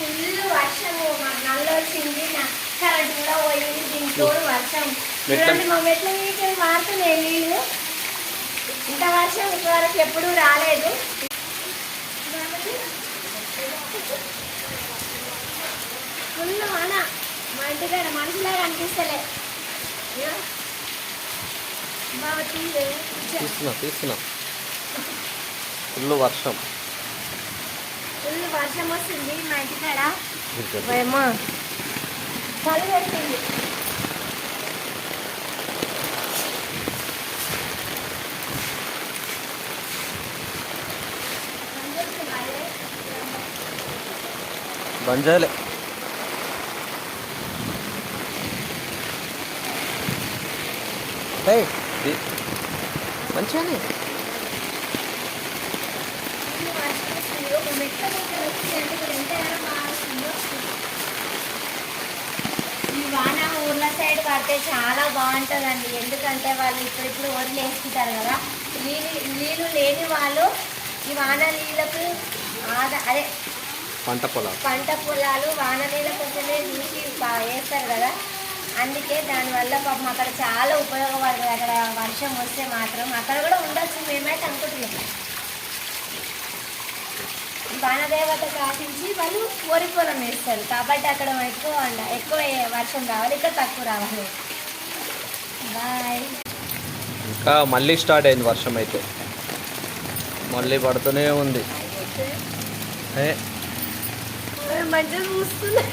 Full వర్షము మాకు నల్ల వచ్చింది, కరెంట్ కూడా పోయింది, దీంతో వర్షం చూడండి మా మెట్ల మీకు మారుతున్నాయి నీళ్ళు. ఇంత వర్షం ఇంతవరకు ఎప్పుడూ రాలేదు. ఫుల్ వాన మా ఇంటికాడ మనుషులాగా అనిపిస్తలే. తీస్తున్నా ఫుల్ వర్షం వస్తుంది మా ఇంటికాడ. ఏమో చలి పెడుతుంది. బంజాలే మంచిగానే ఈ వాన ఊర్ల సైడ్ పడితే చాలా బాగుంటుందండి. ఎందుకంటే వాళ్ళు ఇప్పుడు వదిలి వేసుకుంటారు కదా. నీళ్ళు లేని వాళ్ళు ఈ వాన నీళ్ళకు అదే పంట పొలాలు వాన నీళ్ళ కోసమే చూసి వేస్తారు కదా. అందుకే దానివల్ల పాపం అక్కడ చాలా ఉపయోగపడుతుంది. అక్కడ వర్షం వస్తే మాత్రం అక్కడ కూడా ఉండొచ్చు మేమైతే అనుకుంటున్నాం. వానదేవత కాపించి వాళ్ళు వరి పొలం వేస్తారు కాబట్టి అక్కడ ఎక్కువ వర్షం రావాలి, ఇక్కడ తక్కువ రావాలి. బాయ్. ఇంకా మళ్ళీ స్టార్ట్ అయింది వర్షం, అయితే మళ్ళీ పడుతూనే ఉంది. మంచిగా చూస్తుంది.